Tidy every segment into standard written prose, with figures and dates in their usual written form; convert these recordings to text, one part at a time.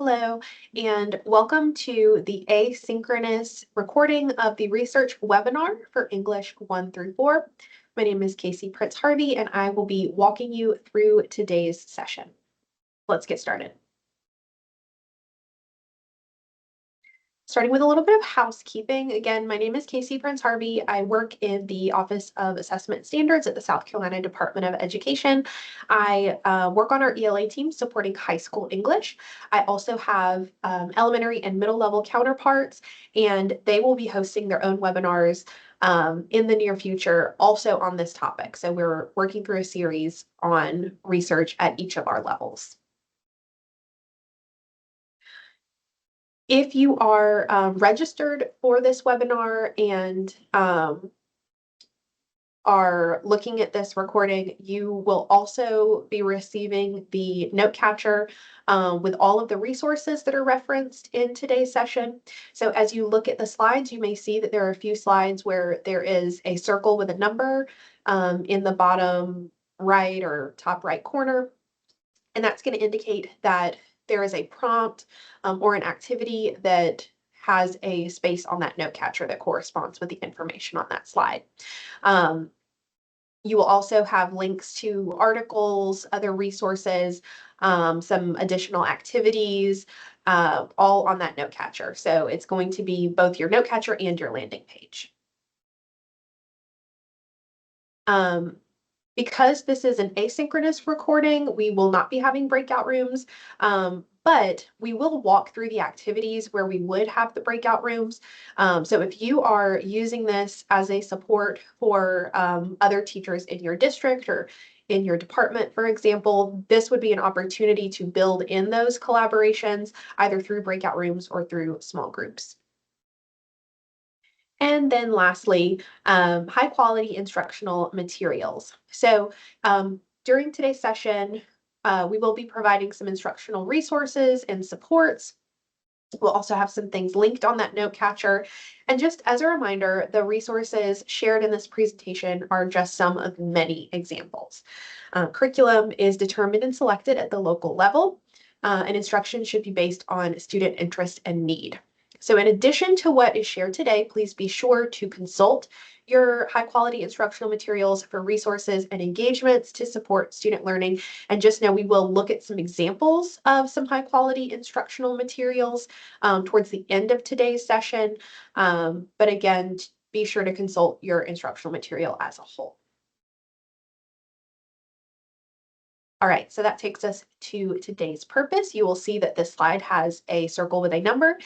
Hello, and welcome to the asynchronous recording of the research webinar for English 1 through 4. My name is Casey Prince-Harvey, and I will be walking you through today's session. Let's get started. Starting with a little bit of housekeeping. Again, my name is Casey Prince-Harvey. I work in the Office of Assessment Standards at the South Carolina Department of Education. I work on our ELA team supporting high school English. I also have elementary and middle level counterparts, and they will be hosting their own webinars in the near future also on this topic. So we're working through a series on research at each of our levels. If you are registered for this webinar and are looking at this recording, you will also be receiving the note catcher with all of the resources that are referenced in today's session. So as you look at the slides, you may see that there are a few slides where there is a circle with a number in the bottom right or top right corner. And that's going to indicate that there is a prompt or an activity that has a space on that note catcher that corresponds with the information on that slide. You will also have links to articles, other resources, some additional activities, all on that note catcher. So it's going to be both your note catcher and your landing page. Because this is an asynchronous recording, we will not be having breakout rooms, but we will walk through the activities where we would have the breakout rooms. So if you are using this as a support for other teachers in your district or in your department, for example, this would be an opportunity to build in those collaborations either through breakout rooms or through small groups. And then lastly, high quality instructional materials. So during today's session, we will be providing some instructional resources and supports. We'll also have some things linked on that note catcher. And just as a reminder, the resources shared in this presentation are just some of many examples. Curriculum is determined and selected at the local level, and instruction should be based on student interest and need. So in addition to what is shared today, please be sure to consult your high quality instructional materials for resources and engagements to support student learning. And just know we will look at some examples of some high quality instructional materials towards the end of today's session. But again, be sure to consult your instructional material as a whole. All right, so that takes us to today's purpose. You will see that this slide has a circle with a number,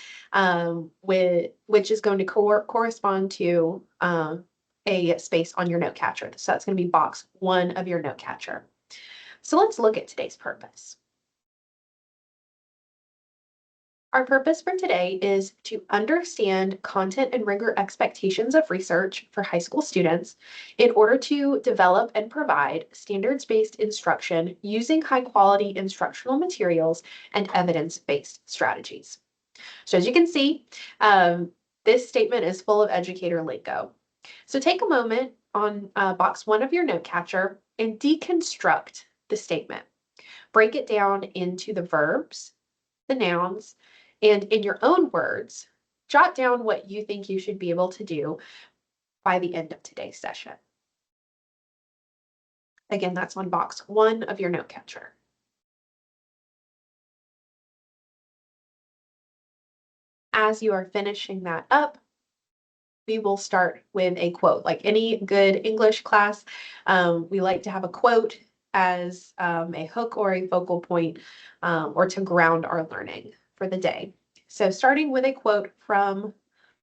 which is going to correspond to a space on your note catcher. So that's going to be box 1 of your note catcher. So let's look at today's purpose. Our purpose for today is to understand content and rigor expectations of research for high school students in order to develop and provide standards-based instruction using high-quality instructional materials and evidence-based strategies. So as you can see, this statement is full of educator lingo. So take a moment on box 1 of your note catcher and deconstruct the statement. Break it down into the verbs, the nouns, and in your own words, jot down what you think you should be able to do by the end of today's session. Again, that's on box 1 of your note catcher. As you are finishing that up, we will start with a quote. Like any good English class, we like to have a quote as a hook or a focal point or to ground our learning for the day. So starting with a quote from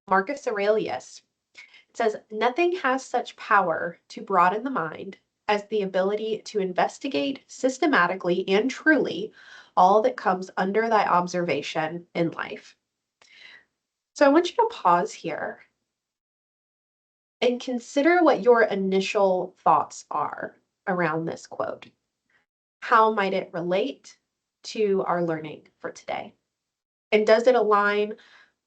Marcus Aurelius, it says, "Nothing has such power to broaden the mind as the ability to investigate systematically and truly all that comes under thy observation in life." So I want you to pause here and consider what your initial thoughts are around this quote. How might it relate to our learning for today? And does it align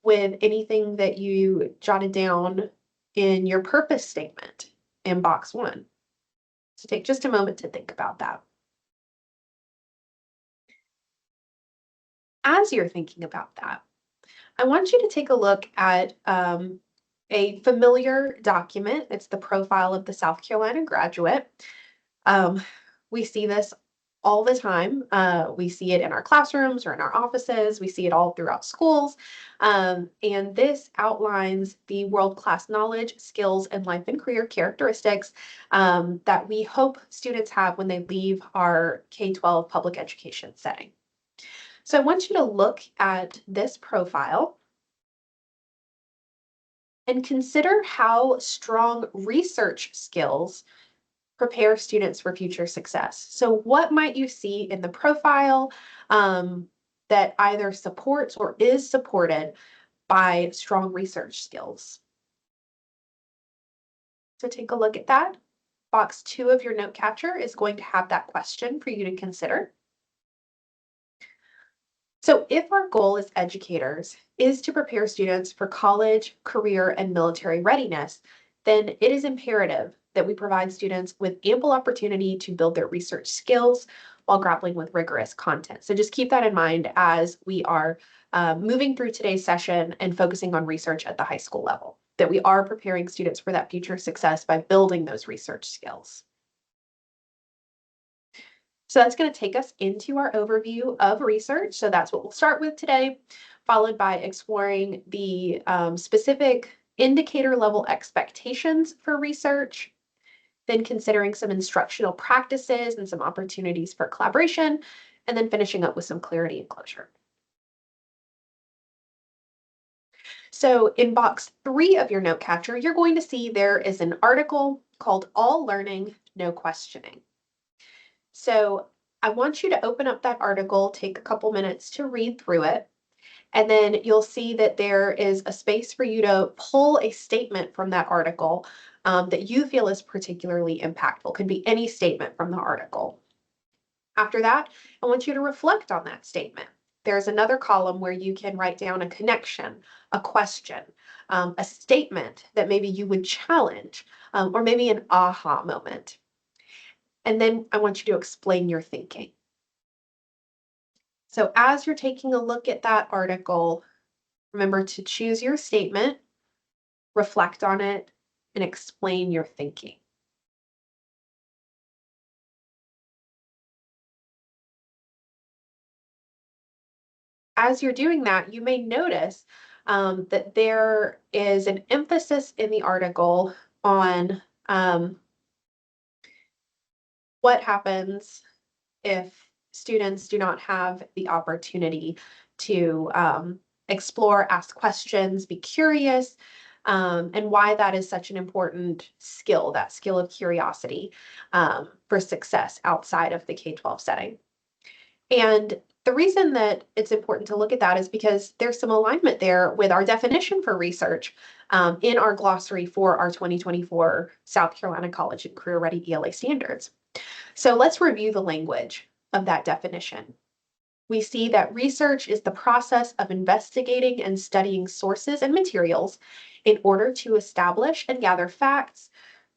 with anything that you jotted down in your purpose statement in box 1? So take just a moment to think about that. As you're thinking about that, I want you to take a look at a familiar document. It's the profile of the South Carolina graduate. Um, we see this all the time. We see it in our classrooms or in our offices. We see it all throughout schools. And this outlines the world-class knowledge, skills, and life and career characteristics that we hope students have when they leave our K-12 public education setting. So I want you to look at this profile and consider how strong research skills prepare students for future success. So what might you see in the profile that either supports or is supported by strong research skills? So take a look at that. Box 2 of your note catcher is going to have that question for you to consider. So if our goal as educators is to prepare students for college, career, and military readiness, then it is imperative that we provide students with ample opportunity to build their research skills while grappling with rigorous content. So just keep that in mind as we are moving through today's session and focusing on research at the high school level, that we are preparing students for that future success by building those research skills. So that's going to take us into our overview of research. So that's what we'll start with today, followed by exploring the specific indicator level expectations for research, then considering some instructional practices and some opportunities for collaboration, and then finishing up with some clarity and closure. So in box 3 of your note catcher, you're going to see there is an article called All Learning, No Questioning. So I want you to open up that article, take a couple minutes to read through it, and then you'll see that there is a space for you to pull a statement from that article that you feel is particularly impactful. Could be any statement from the article. After that, I want you to reflect on that statement. There's another column where you can write down a connection, a question, a statement that maybe you would challenge, or maybe an aha moment. And then I want you to explain your thinking. So as you're taking a look at that article, remember to choose your statement, reflect on it, and explain your thinking. As you're doing that, you may notice that there is an emphasis in the article on what happens if students do not have the opportunity to explore, ask questions, be curious, and why that is such an important skill, that skill of curiosity for success outside of the K-12 setting. And the reason that it's important to look at that is because there's some alignment there with our definition for research in our glossary for our 2024 South Carolina College and Career Ready ELA Standards. So let's review the language of that definition. We see that research is the process of investigating and studying sources and materials in order to establish and gather facts,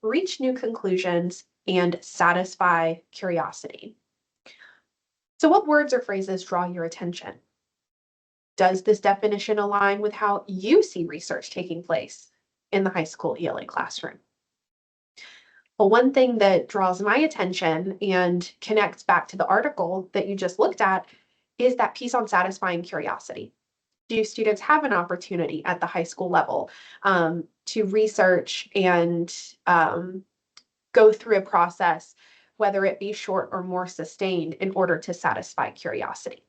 reach new conclusions, and satisfy curiosity. So what words or phrases draw your attention? Does this definition align with how you see research taking place in the high school ELA classroom? Well, one thing that draws my attention and connects back to the article that you just looked at is that piece on satisfying curiosity. Do students have an opportunity at the high school level to research and go through a process, whether it be short or more sustained, in order to satisfy curiosity?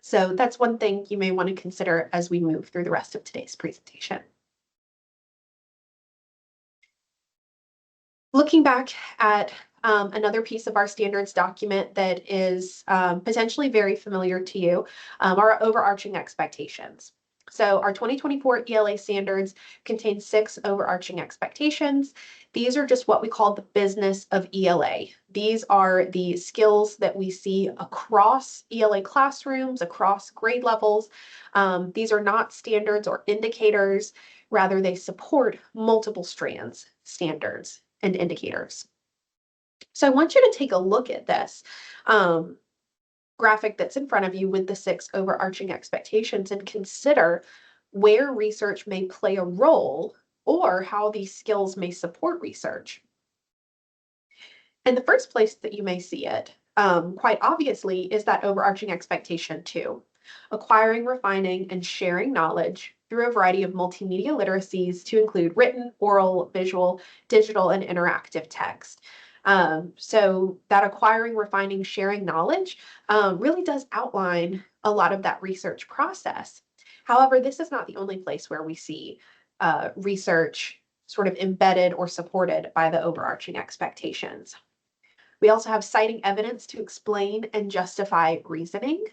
So that's one thing you may want to consider as we move through the rest of today's presentation. Looking back at another piece of our standards document that is potentially very familiar to you are overarching expectations. So our 2024 ELA standards contain 6 overarching expectations. These are just what we call the business of ELA. These are the skills that we see across ELA classrooms, across grade levels. These are not standards or indicators. Rather, they support multiple strands, standards, and indicators. So I want you to take a look at this. graphic that's in front of you with the 6 overarching expectations and consider where research may play a role or how these skills may support research. And the first place that you may see it, quite obviously, is that overarching expectation too. Acquiring, refining, and sharing knowledge through a variety of multimedia literacies to include written, oral, visual, digital, and interactive text. So that acquiring, refining, sharing knowledge really does outline a lot of that research process. However, this is not the only place where we see research sort of embedded or supported by the overarching expectations. We also have citing evidence to explain and justify reasoning,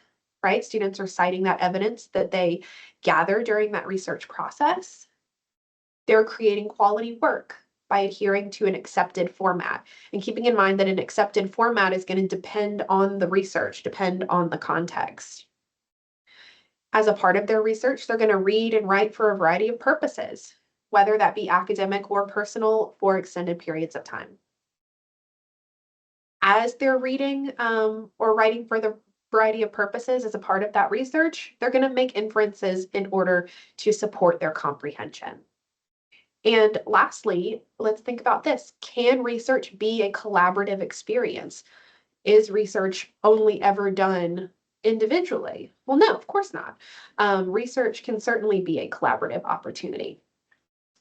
right? Students are citing that evidence that they gather during that research process. They're creating quality work by adhering to an accepted format and keeping in mind that an accepted format is going to depend on the research, depend on the context. As a part of their research, they're going to read and write for a variety of purposes, whether that be academic or personal for extended periods of time. As they're reading or writing for the variety of purposes as a part of that research, they're going to make inferences in order to support their comprehension. And lastly, let's think about this. Can research be a collaborative experience? Is research only ever done individually? Well, no, of course not. Research can certainly be a collaborative opportunity.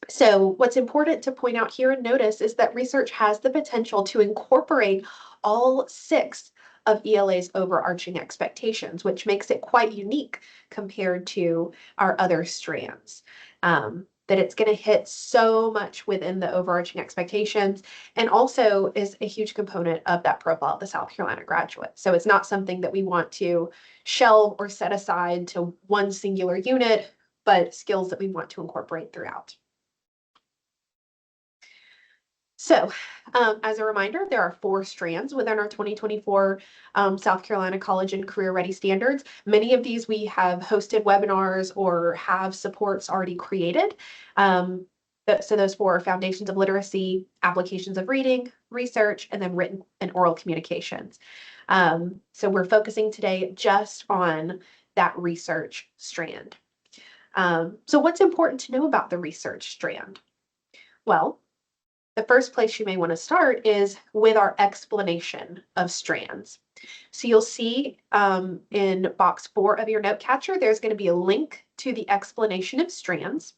So what's important to point out here and notice is that research has the potential to incorporate all 6 of ELA's overarching expectations, which makes it quite unique compared to our other strands. That it's going to hit so much within the overarching expectations and also is a huge component of that profile of the South Carolina graduate. So it's not something that we want to shelve or set aside to one singular unit, but skills that we want to incorporate throughout. So, as a reminder, there are 4 strands within our 2024 South Carolina College and Career Ready Standards. Many of these we have hosted webinars or have supports already created. So those 4 are foundations of literacy, applications of reading, research, and then written and oral communications. So we're focusing today just on that research strand. So what's important to know about the research strand? Well, the first place you may want to start is with our explanation of strands. So you'll see in box 4 of your note catcher, there's going to be a link to the explanation of strands.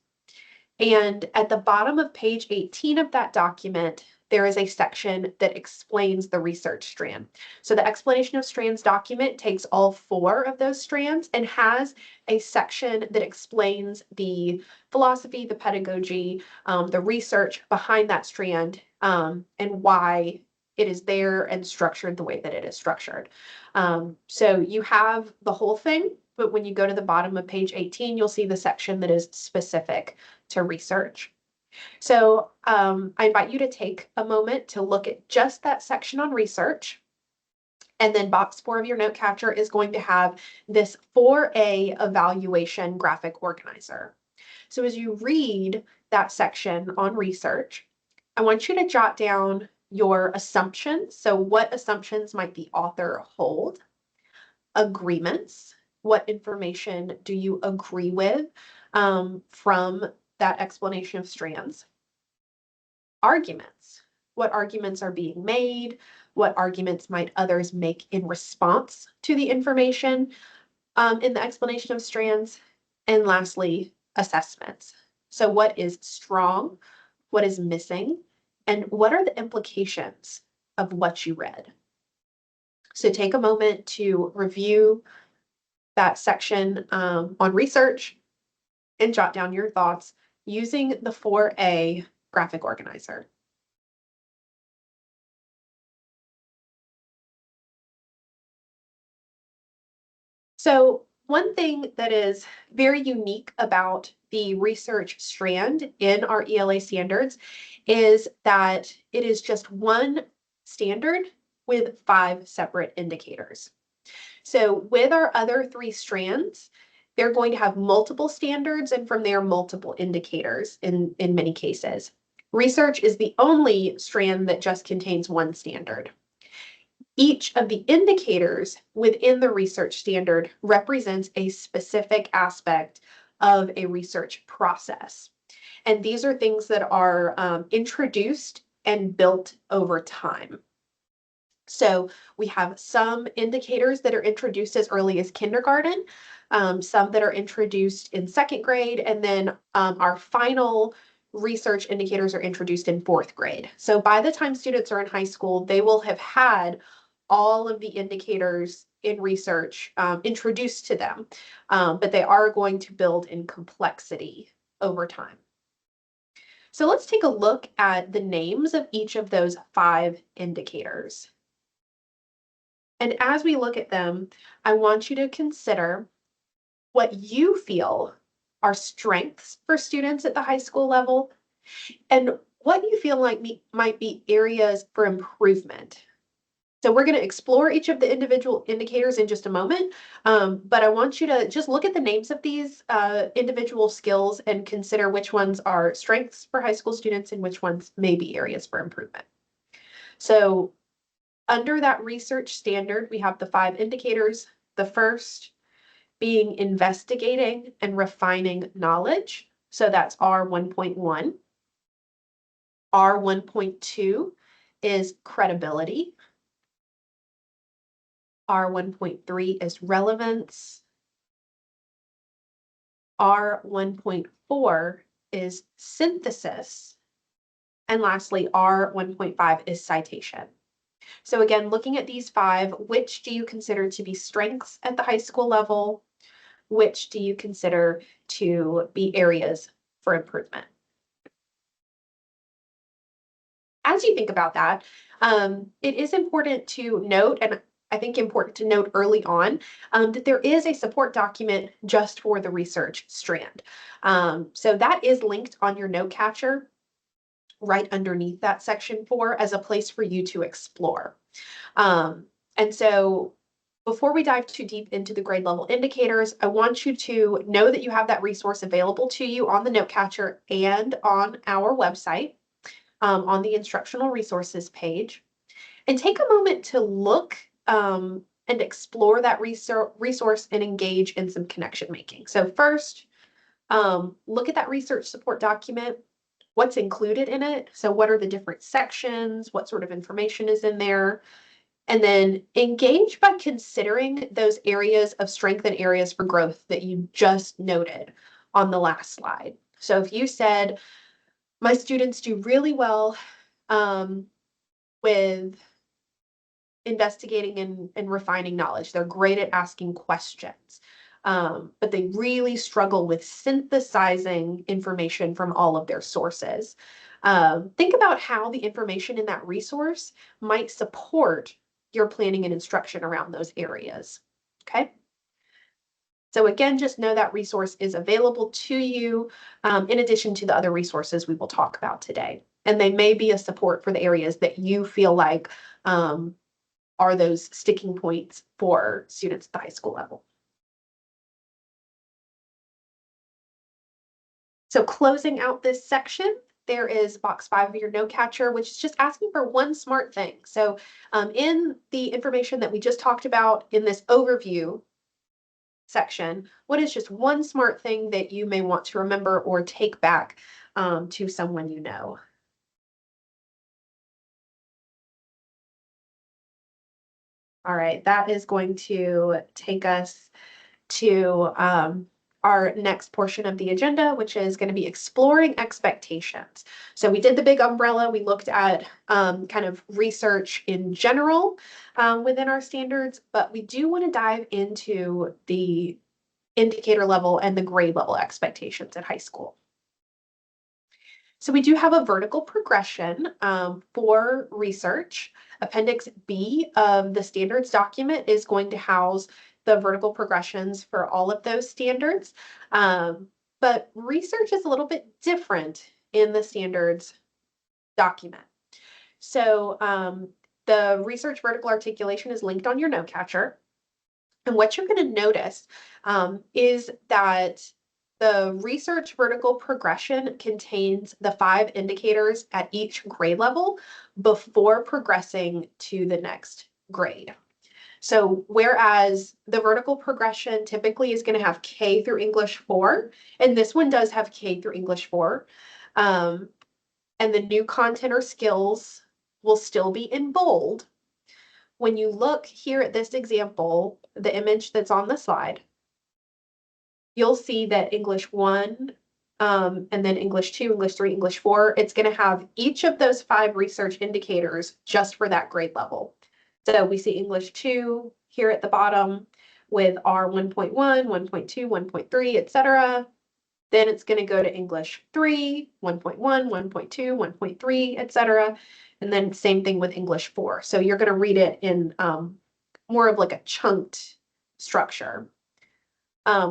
And at the bottom of page 18 of that document, there is a section that explains the research strand. So the explanation of strands document takes all 4 of those strands and has a section that explains the philosophy, the pedagogy, the research behind that strand, and why it is there and structured the way that it is structured. So you have the whole thing, but when you go to the bottom of page 18, you'll see the section that is specific to research. So I invite you to take a moment to look at just that section on research. And then box 4 of your note catcher is going to have this 4A evaluation graphic organizer. So as you read that section on research, I want you to jot down your assumptions. So what assumptions might the author hold? Agreements. What information do you agree with from that explanation of strands? Arguments. What arguments are being made? What arguments might others make in response to the information in the explanation of strands? And lastly, assessments. So what is strong? What is missing? And what are the implications of what you read? So take a moment to review that section on research and jot down your thoughts using the 4A graphic organizer. So one thing that is very unique about the research strand in our ELA standards is that it is just one standard with 5 separate indicators. So with our other 3 strands, they're going to have multiple standards and from there multiple indicators in many cases. Research is the only strand that just contains one standard. Each of the indicators within the research standard represents a specific aspect of a research process. And these are things that are introduced and built over time. So we have some indicators that are introduced as early as kindergarten, some that are introduced in second grade, and then our final research indicators are introduced in fourth grade. So by the time students are in high school, they will have had all of the indicators in research introduced to them, but they are going to build in complexity over time. So let's take a look at the names of each of those 5 indicators. And as we look at them, I want you to consider what you feel are strengths for students at the high school level and what you feel like might be areas for improvement. So we're going to explore each of the individual indicators in just a moment, but I want you to just look at the names of these individual skills and consider which ones are strengths for high school students and which ones may be areas for improvement. So under that research standard, we have the 5 indicators. The first being investigating and refining knowledge. So that's R1.1. R1.2 is credibility. R1.3 is relevance. R1.4 is synthesis. And lastly, R1.5 is citation. So again, looking at these 5, which do you consider to be strengths at the high school level? Which do you consider to be areas for improvement? As you think about that, it is important to note, and I think important to note early on, that there is a support document just for the research strand. So that is linked on your note catcher right underneath that section 4 as a place for you to explore. And so before we dive too deep into the grade level indicators, I want you to know that you have that resource available to you on the note catcher and on our website, on the instructional resources page. And take a moment to look and explore that resource and engage in some connection making. So first, look at that research support document. What's included in it? So what are the different sections? What sort of information is in there? And then engage by considering those areas of strength and areas for growth that you just noted on the last slide. So if you said, my students do really well with investigating and refining knowledge. They're great at asking questions, but they really struggle with synthesizing information from all of their sources. Think about how the information in that resource might support your planning and instruction around those areas. Okay. So again, just know that resource is available to you in addition to the other resources we will talk about today. And they may be a support for the areas that you feel like are those sticking points for students at the high school level. So closing out this section, there is box 5 of your note catcher, which is just asking for one smart thing. So in the information that we just talked about in this overview section, what is just one smart thing that you may want to remember or take back to someone you know? All right, that is going to take us to our next portion of the agenda, which is going to be exploring expectations. So we did the big umbrella. We looked at kind of research in general within our standards, but we do want to dive into the indicator level and the grade level expectations at high school. So we do have a vertical progression for research. Appendix B of the standards document is going to house the vertical progressions for all of those standards. But research is a little bit different in the standards document. So the research vertical articulation is linked on your note catcher. And what you're going to notice is that the research vertical progression contains the 5 indicators at each grade level before progressing to the next grade. So whereas the vertical progression typically is going to have K through English 4, and this one does have K through English 4, and the new content or skills will still be in bold. When you look here at this example, the image that's on the slide, you'll see that English 1, and then English 2, English 3, English 4, it's going to have each of those 5 research indicators just for that grade level. So we see English 2 here at the bottom with R 1.1, 1.2, 1.3, etc. Then it's going to go to English 3, 1.1, 1.2, 1.3, etc. And then same thing with English 4. So you're going to read it in more of like a chunked structure.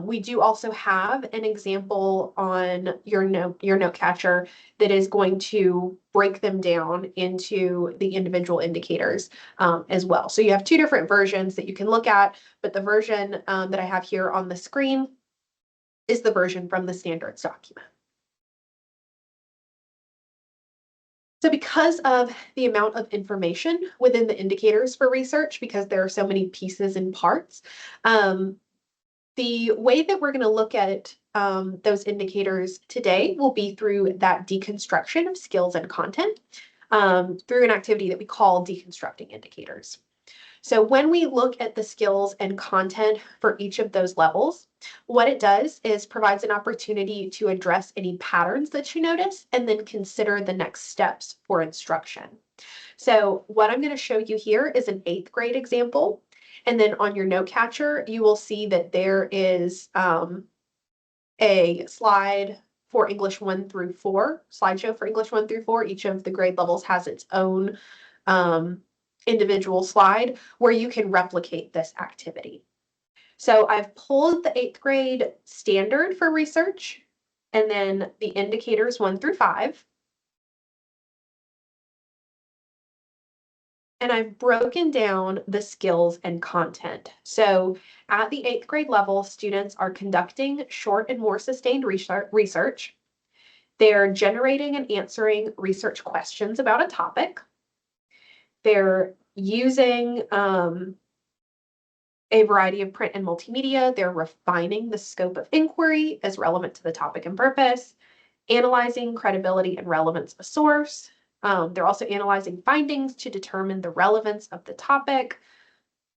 We do also have an example on your note catcher that is going to break them down into the individual indicators as well. So you have 2 different versions that you can look at, but the version that I have here on the screen is the version from the standards document. So because of the amount of information within the indicators for research, because there are so many pieces and parts, the way that we're going to look at those indicators today will be through that deconstruction of skills and content through an activity that we call deconstructing indicators. So when we look at the skills and content for each of those levels, what it does is provides an opportunity to address any patterns that you notice and then consider the next steps for instruction. So what I'm going to show you here is an 8th grade example. And then on your note catcher, you will see that there is a slide for English 1 through 4, slideshow for English 1 through 4. Each of the grade levels has its own individual slide where you can replicate this activity. So I've pulled the 8th grade standard for research and then the indicators 1 through 5. And I've broken down the skills and content. So at the 8th grade level, students are conducting short and more sustained research. They're generating and answering research questions about a topic. They're using a variety of print and multimedia. They're refining the scope of inquiry as relevant to the topic and purpose, analyzing credibility and relevance of source. They're also analyzing findings to determine the relevance of the topic,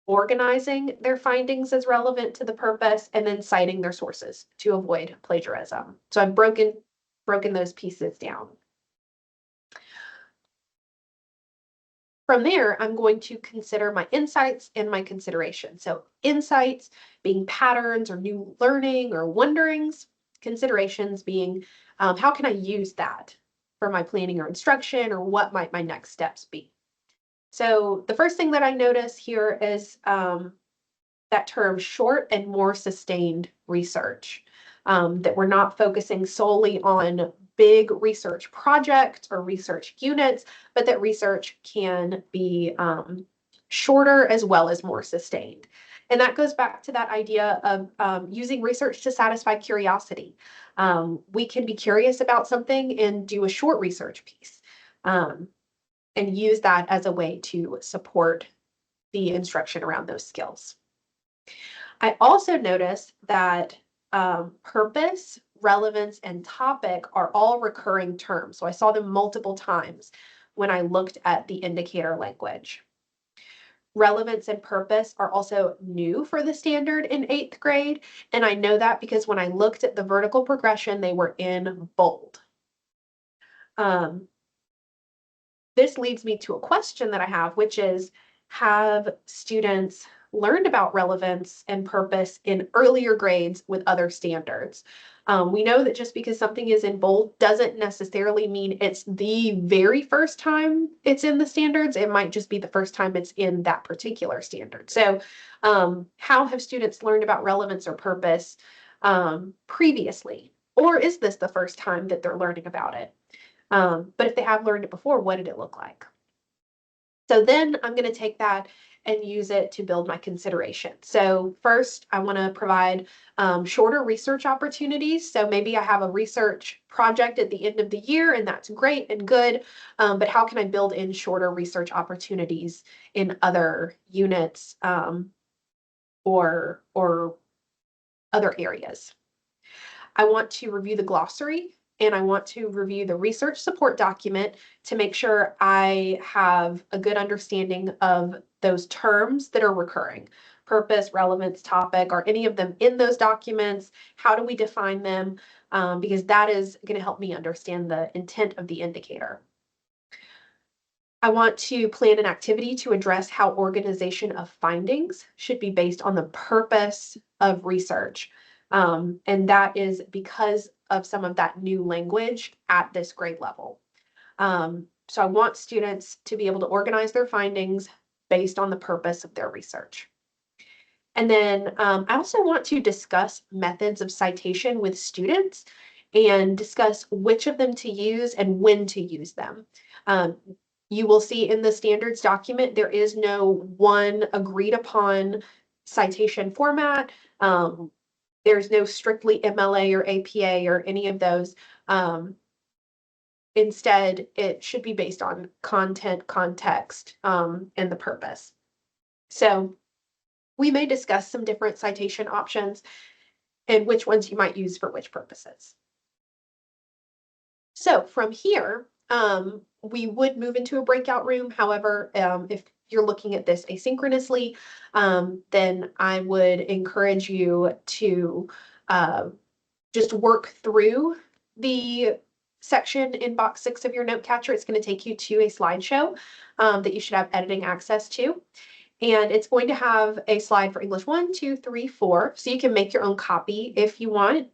organizing their findings as relevant to the purpose, and then citing their sources to avoid plagiarism. So I've broken those pieces down. From there, I'm going to consider my insights and my considerations. So insights being patterns or new learning or wonderings, considerations being how can I use that for my planning or instruction, or what might my next steps be? So the first thing that I notice here is that term short and more sustained research, that we're not focusing solely on big research projects or research units, but that research can be shorter as well as more sustained. And that goes back to that idea of using research to satisfy curiosity. We can be curious about something and do a short research piece and use that as a way to support the instruction around those skills. I also noticed that purpose, relevance, and topic are all recurring terms. So I saw them multiple times when I looked at the indicator language. Relevance and purpose are also new for the standard in 8th grade. And I know that because when I looked at the vertical progression, they were in bold. This leads me to a question that I have, which is, have students learned about relevance and purpose in earlier grades with other standards? We know that just because something is in bold doesn't necessarily mean it's the very first time it's in the standards. It might just be the first time it's in that particular standard. So how have students learned about relevance or purpose previously? Or is this the first time that they're learning about it? But if they have learned it before, what did it look like? So then I'm going to take that and use it to build my consideration. So first, I want to provide shorter research opportunities. So maybe I have a research project at the end of the year, and that's great and good. But how can I build in shorter research opportunities in other units or other areas? I want to review the glossary and I want to review the research support document to make sure I have a good understanding of those terms that are recurring. Purpose, relevance, topic, are any of them in those documents? How do we define them? Because that is going to help me understand the intent of the indicator. I want to plan an activity to address how organization of findings should be based on the purpose of research. And that is because of some of that new language at this grade level. So I want students to be able to organize their findings based on the purpose of their research. And then I also want to discuss methods of citation with students and discuss which of them to use and when to use them. You will see in the standards document, there is no one agreed upon citation format. There's no strictly MLA or APA or any of those. Instead, it should be based on content, context, and the purpose. So we may discuss some different citation options and which ones you might use for which purposes. So from here, we would move into a breakout room. However, if you're looking at this asynchronously, then I would encourage you to just work through the section in box 6 of your note catcher. It's going to take you to a slideshow that you should have editing access to. And it's going to have a slide for English 1, 2, 3, 4. So you can make your own copy if you want.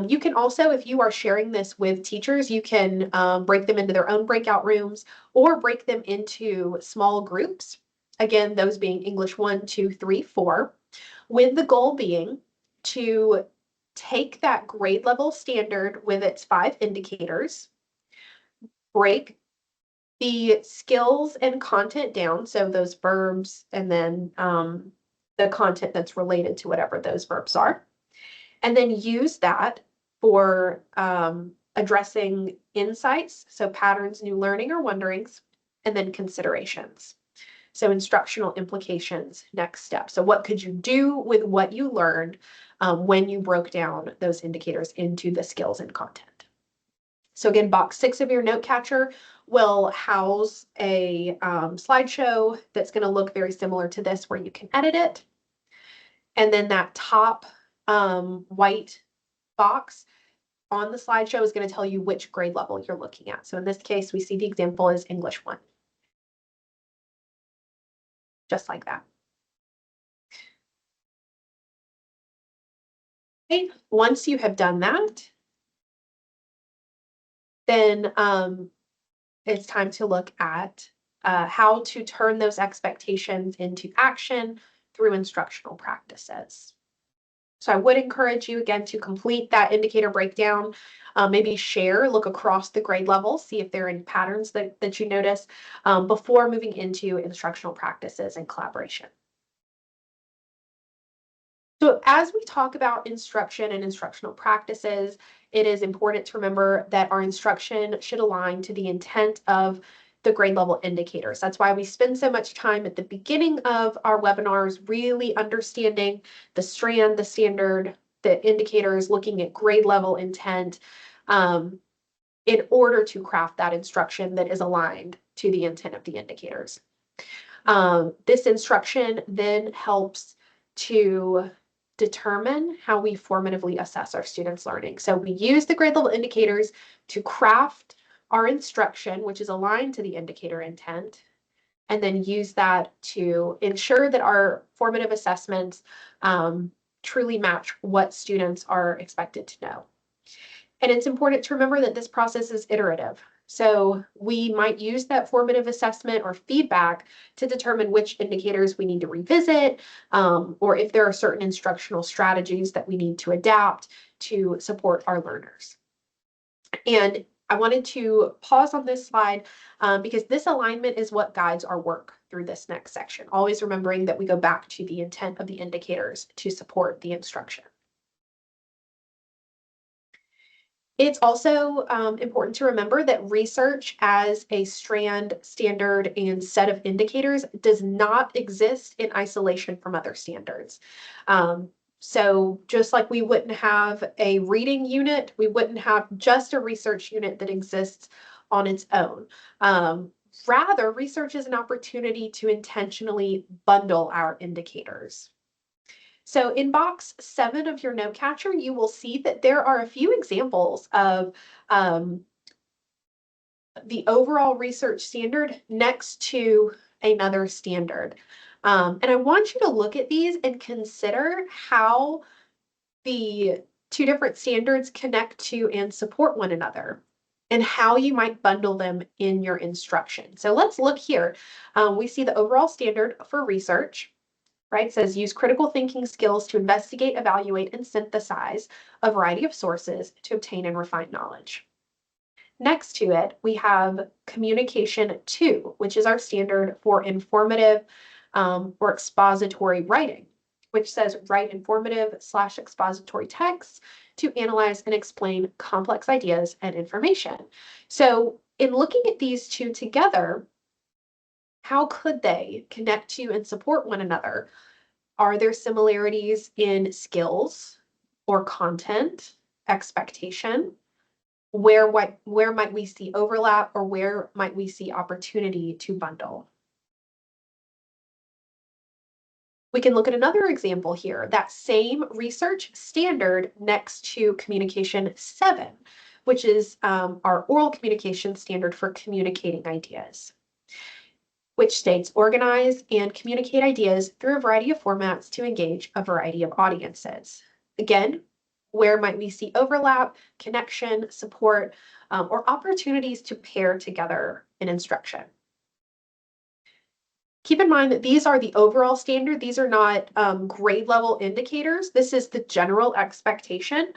You can also, if you are sharing this with teachers, you can break them into their own breakout rooms or break them into small groups. Again, those being English 1, 2, 3, 4, with the goal being to take that grade level standard with its 5 indicators, break the skills and content down, so those verbs and then the content that's related to whatever those verbs are, and then use that for addressing insights, so patterns, new learning or wonderings, and then considerations. So instructional implications, next step. So what could you do with what you learned when you broke down those indicators into the skills and content? So again, box 6 of your note catcher will house a slideshow that's going to look very similar to this where you can edit it. And then that top white box on the slideshow is going to tell you which grade level you're looking at. So in this case, we see the example is English 1. Just like that. Okay, once you have done that, then it's time to look at how to turn those expectations into action through instructional practices. So I would encourage you again to complete that indicator breakdown, maybe share, look across the grade level, see if there are any patterns that you notice before moving into instructional practices and collaboration. So as we talk about instruction and instructional practices, it is important to remember that our instruction should align to the intent of the grade level indicators. That's why we spend so much time at the beginning of our webinars really understanding the strand, the standard, the indicators, looking at grade level intent in order to craft that instruction that is aligned to the intent of the indicators. This instruction then helps to determine how we formatively assess our students' learning. So we use the grade level indicators to craft our instruction, which is aligned to the indicator intent, and then use that to ensure that our formative assessments truly match what students are expected to know. And it's important to remember that this process is iterative. So we might use that formative assessment or feedback to determine which indicators we need to revisit, or if there are certain instructional strategies that we need to adapt to support our learners. And I wanted to pause on this slide because this alignment is what guides our work through this next section, always remembering that we go back to the intent of the indicators to support the instruction. It's also important to remember that research as a strand, standard, and set of indicators does not exist in isolation from other standards. So just like we wouldn't have a reading unit, we wouldn't have just a research unit that exists on its own. Rather, research is an opportunity to intentionally bundle our indicators. So in box 7 of your note catcher, you will see that there are a few examples of the overall research standard next to another standard. And I want you to look at these and consider how the two different standards connect to and support one another, and how you might bundle them in your instruction. So let's look here. We see the overall standard for research, right? It says use critical thinking skills to investigate, evaluate, and synthesize a variety of sources to obtain and refine knowledge. Next to it, we have communication 2, which is our standard for informative or expository writing, which says write informative/expository texts to analyze and explain complex ideas and information. So in looking at these two together, how could they connect to and support one another? Are there similarities in skills or content, expectation? Where might we see overlap, or where might we see opportunity to bundle? We can look at another example here, that same research standard next to communication 7, which is our oral communication standard for communicating ideas, which states organize and communicate ideas through a variety of formats to engage a variety of audiences. Again, where might we see overlap, connection, support, or opportunities to pair together in instruction? Keep in mind that these are the overall standard. These are not grade level indicators. This is the general expectation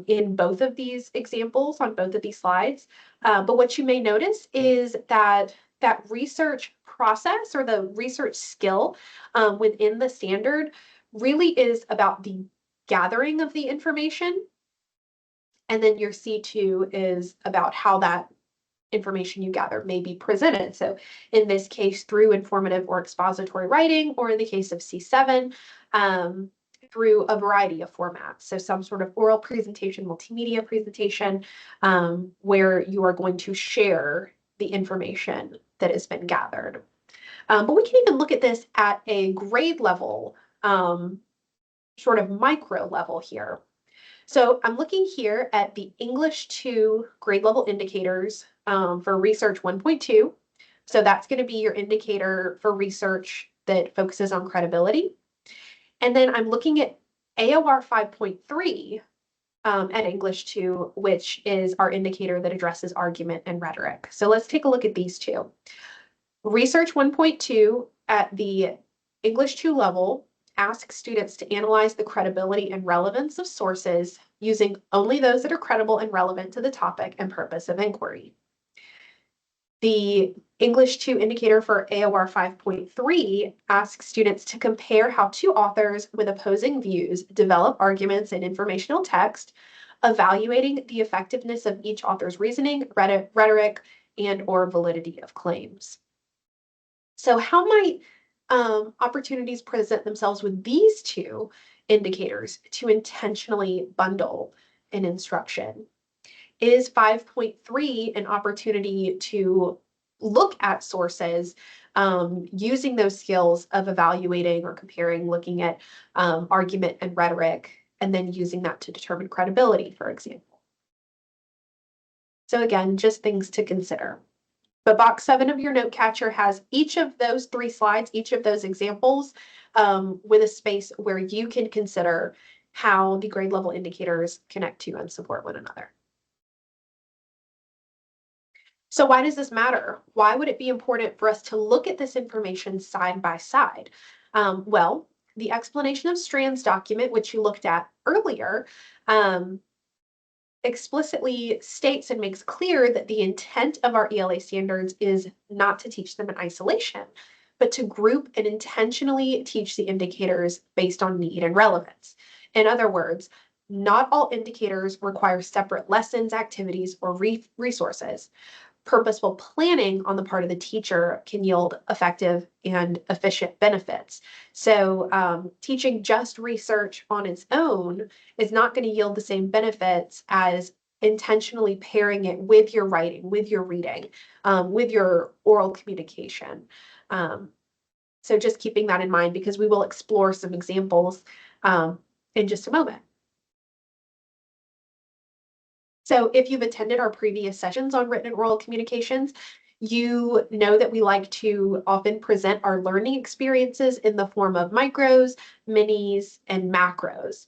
in both of these examples on both of these slides. But what you may notice is that research process or the research skill within the standard really is about the gathering of the information. And then your C2 is about how that information you gather may be presented. So in this case, through informative or expository writing, or in the case of C7, through a variety of formats. So some sort of oral presentation, multimedia presentation, where you are going to share the information that has been gathered. But we can even look at this at a grade level, sort of micro level here. So I'm looking here at the English 2 grade level indicators for research 1.2. So that's going to be your indicator for research that focuses on credibility. And then I'm looking at AOR 5.3 at English 2, which is our indicator that addresses argument and rhetoric. So let's take a look at these two. Research 1.2 at the English 2 level asks students to analyze the credibility and relevance of sources using only those that are credible and relevant to the topic and purpose of inquiry. The English 2 indicator for AOR 5.3 asks students to compare how two authors with opposing views develop arguments in informational text, evaluating the effectiveness of each author's reasoning, rhetoric, and/or validity of claims. So how might opportunities present themselves with these two indicators to intentionally bundle an instruction? Is 5.3 an opportunity to look at sources using those skills of evaluating or comparing, looking at argument and rhetoric, and then using that to determine credibility, for example? So again, just things to consider. But box 7 of your note catcher has each of those 3 slides, each of those examples, with a space where you can consider how the grade level indicators connect to and support one another. So why does this matter? Why would it be important for us to look at this information side by side? Well, the explanation of strands document, which you looked at earlier, explicitly states and makes clear that the intent of our ELA standards is not to teach them in isolation, but to group and intentionally teach the indicators based on need and relevance. In other words, not all indicators require separate lessons, activities, or resources. Purposeful planning on the part of the teacher can yield effective and efficient benefits. So teaching just research on its own is not going to yield the same benefits as intentionally pairing it with your writing, with your reading, with your oral communication. So just keeping that in mind, because we will explore some examples in just a moment. So if you've attended our previous sessions on written and oral communications, you know that we like to often present our learning experiences in the form of micros, minis, and macros.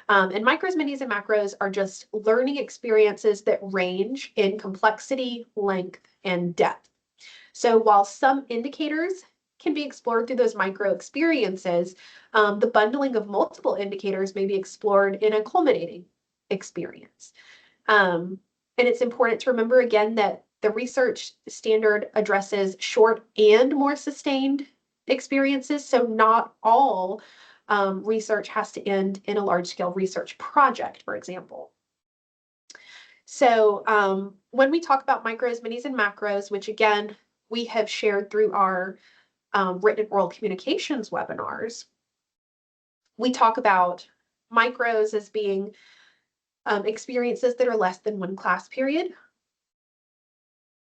And micros, minis, and macros are just learning experiences that range in complexity, length, and depth. So while some indicators can be explored through those micro experiences, the bundling of multiple indicators may be explored in a culminating experience. And it's important to remember again that the research standard addresses short and more sustained experiences. So not all research has to end in a large scale research project, for example. So when we talk about micros, minis, and macros, which again, we have shared through our written and oral communications webinars, we talk about micros as being experiences that are less than one class period,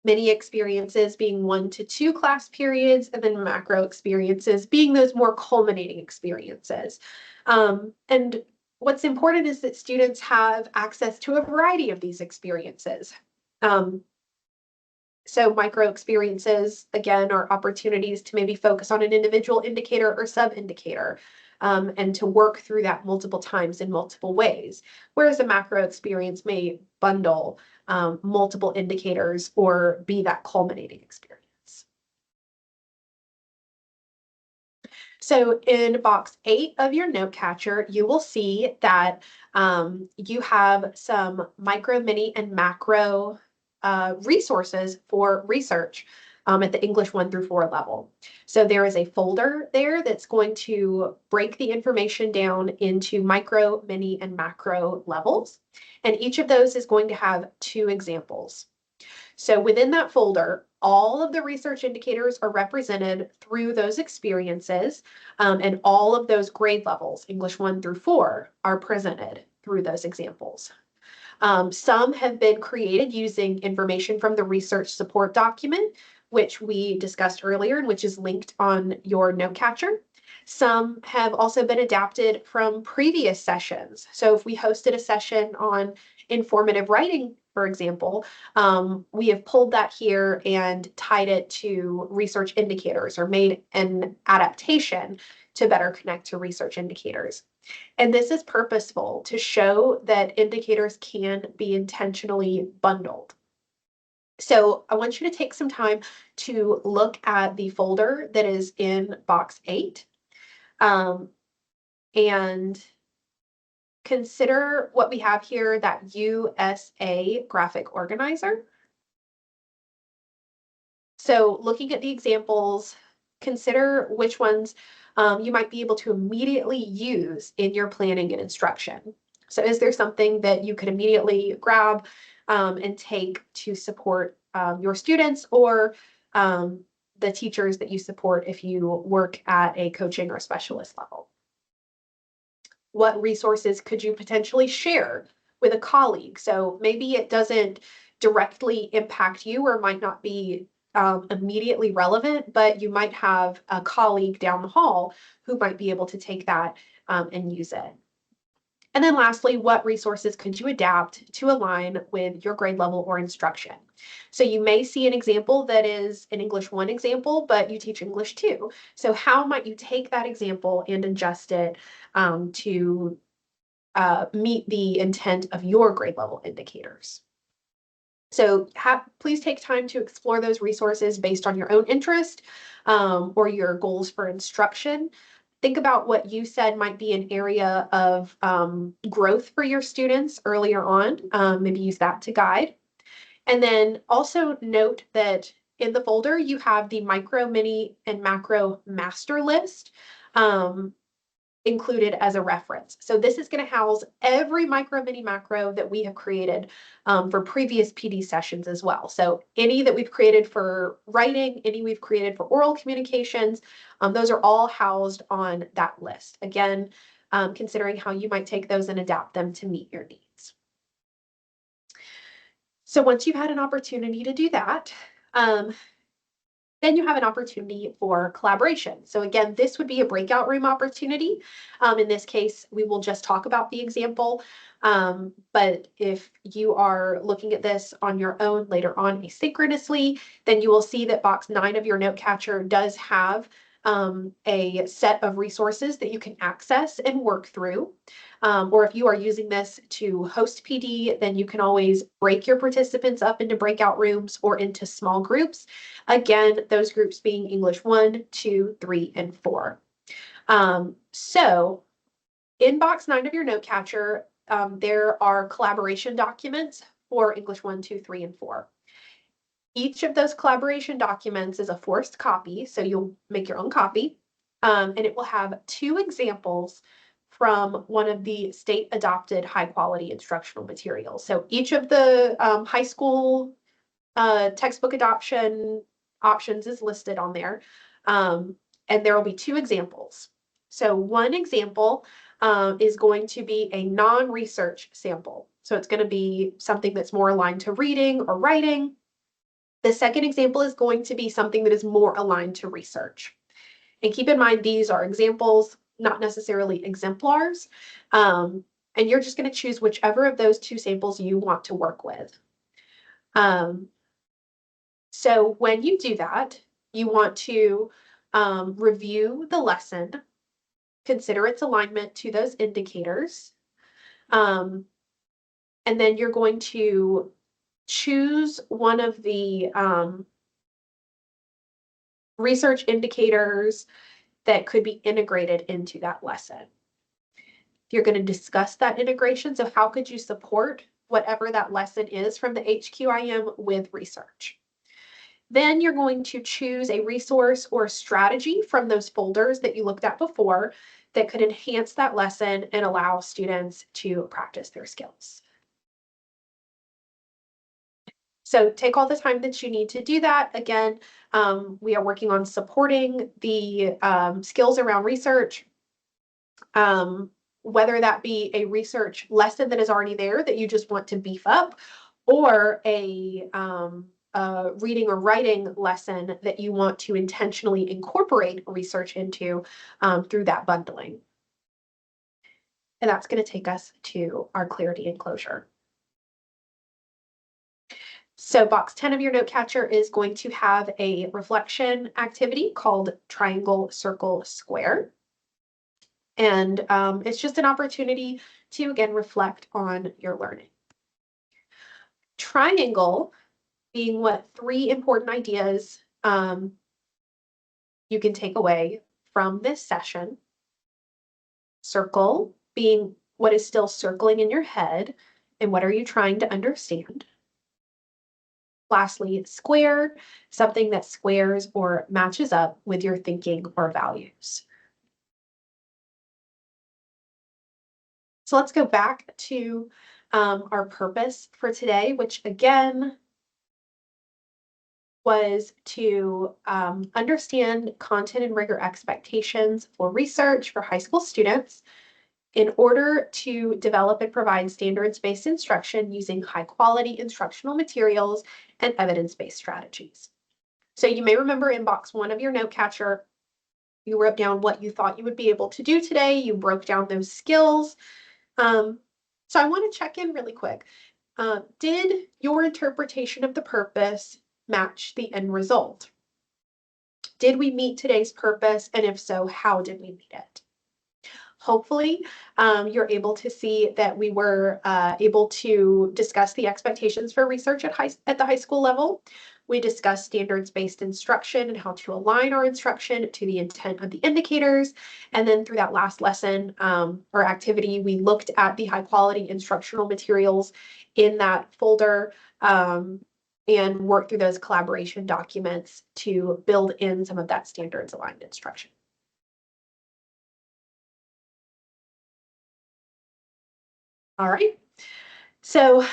mini experiences being 1 to 2 class periods, and then macro experiences being those more culminating experiences. And what's important is that students have access to a variety of these experiences. So micro experiences, again, are opportunities to maybe focus on an individual indicator or sub-indicator, and to work through that multiple times in multiple ways. Whereas a macro experience may bundle multiple indicators or be that culminating experience. So in box 8 of your note catcher, you will see that you have some micro, mini, and macro resources for research at the English 1 through 4 level. So there is a folder there that's going to break the information down into micro, mini, and macro levels. And each of those is going to have 2 examples. So within that folder, all of the research indicators are represented through those experiences, and all of those grade levels, English 1 through 4, are presented through those examples. Some have been created using information from the research support document, which we discussed earlier and which is linked on your note catcher. Some have also been adapted from previous sessions. So if we hosted a session on informative writing, for example, we have pulled that here and tied it to research indicators or made an adaptation to better connect to research indicators. And this is purposeful to show that indicators can be intentionally bundled. So I want you to take some time to look at the folder that is in box 8 and consider what we have here, that USA graphic organizer. So looking at the examples, consider which ones you might be able to immediately use in your planning and instruction. So is there something that you could immediately grab and take to support your students or the teachers that you support if you work at a coaching or specialist level? What resources could you potentially share with a colleague? So maybe it doesn't directly impact you or might not be immediately relevant, but you might have a colleague down the hall who might be able to take that and use it. And then lastly, what resources could you adapt to align with your grade level or instruction? So you may see an example that is an English 1 example, but you teach English 2. So how might you take that example and adjust it to meet the intent of your grade level indicators? So please take time to explore those resources based on your own interest or your goals for instruction. think about what you said might be an area of growth for your students earlier on. Maybe use that to guide. And then also note that in the folder, you have the micro, mini, and macro master list included as a reference. So this is going to house every micro, mini, macro that we have created for previous PD sessions as well. So any that we've created for writing, any we've created for oral communications, those are all housed on that list. Again, considering how you might take those and adapt them to meet your needs. So once you've had an opportunity to do that, then you have an opportunity for collaboration. So again, this would be a breakout room opportunity. In this case, we will just talk about the example. But if you are looking at this on your own later on asynchronously, then you will see that box 9 of your note catcher does have a set of resources that you can access and work through. Or if you are using this to host PD, then you can always break your participants up into breakout rooms or into small groups. Again, those groups being English 1, 2, 3, and 4. So in box 9 of your note catcher, there are collaboration documents for English 1, 2, 3, and 4. Each of those collaboration documents is a forced copy, so you'll make your own copy, and it will have 2 examples from one of the state adopted high quality instructional materials. So each of the high school textbook adoption options is listed on there, and there will be 2 examples. So one example is going to be a non-research sample. So it's going to be something that's more aligned to reading or writing. The second example is going to be something that is more aligned to research. And keep in mind, these are examples, not necessarily exemplars. And you're just going to choose whichever of those 2 samples you want to work with. So when you do that, you want to review the lesson, consider its alignment to those indicators, and then you're going to choose one of the research indicators that could be integrated into that lesson. You're going to discuss that integration. So how could you support whatever that lesson is from the HQIM with research? Then you're going to choose a resource or strategy from those folders that you looked at before that could enhance that lesson and allow students to practice their skills. So take all the time that you need to do that. Again, we are working on supporting the skills around research, whether that be a research lesson that is already there that you just want to beef up, or a reading or writing lesson that you want to intentionally incorporate research into through that bundling. And that's going to take us to our clarity and closure. So box 10 of your note catcher is going to have a reflection activity called triangle, circle, square. And it's just an opportunity to, again, reflect on your learning. Triangle being what 3 important ideas you can take away from this session. Circle being what is still circling in your head and what are you trying to understand. Lastly, square, something that squares or matches up with your thinking or values. So let's go back to our purpose for today, which again was to understand content and rigor expectations for research for high school students in order to develop and provide standards-based instruction using high-quality instructional materials and evidence-based strategies. So you may remember in box 1 of your note catcher, you wrote down what you thought you would be able to do today. You broke down those skills. So I want to check in really quick. Did your interpretation of the purpose match the end result? Did we meet today's purpose? And if so, how did we meet it? Hopefully, you're able to see that we were able to discuss the expectations for research at the high school level. We discussed standards-based instruction and how to align our instruction to the intent of the indicators. And then through that last lesson or activity, we looked at the high-quality instructional materials in that folder and worked through those collaboration documents to build in some of that standards-aligned instruction. All right. So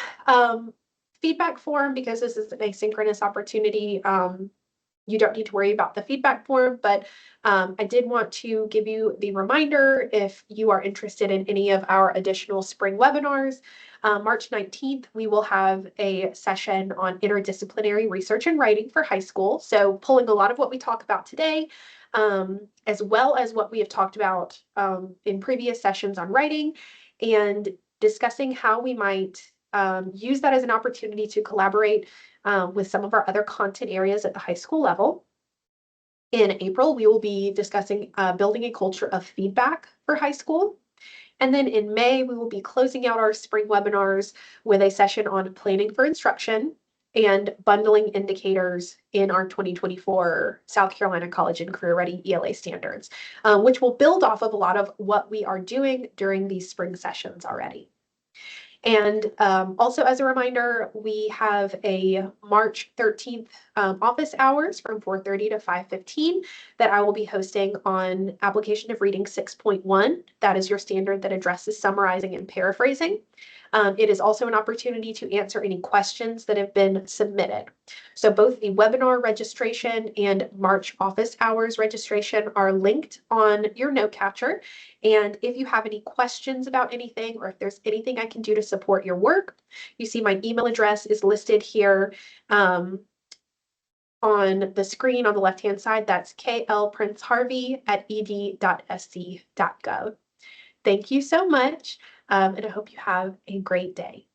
feedback form, because this is an asynchronous opportunity, you don't need to worry about the feedback form, but I did want to give you the reminder if you are interested in any of our additional spring webinars. March 19th, we will have a session on interdisciplinary research and writing for high school. So pulling a lot of what we talk about today, as well as what we have talked about in previous sessions on writing, and discussing how we might use that as an opportunity to collaborate with some of our other content areas at the high school level. In April, we will be discussing building a culture of feedback for high school. And then in May, we will be closing out our spring webinars with a session on planning for instruction and bundling indicators in our 2024 South Carolina College and Career Ready ELA Standards, which will build off of a lot of what we are doing during these spring sessions already. And also as a reminder, we have a March 13th office hours from 4:30 to 5:15 that I will be hosting on application of reading 6.1. That is your standard that addresses summarizing and paraphrasing. It is also an opportunity to answer any questions that have been submitted. So both the webinar registration and March office hours registration are linked on your note catcher. And if you have any questions about anything, or if there's anything I can do to support your work, you see my email address is listed here on the screen on the left-hand side. That's klprinceharvey@ed.sc.gov. Thank you so much, and I hope you have a great day.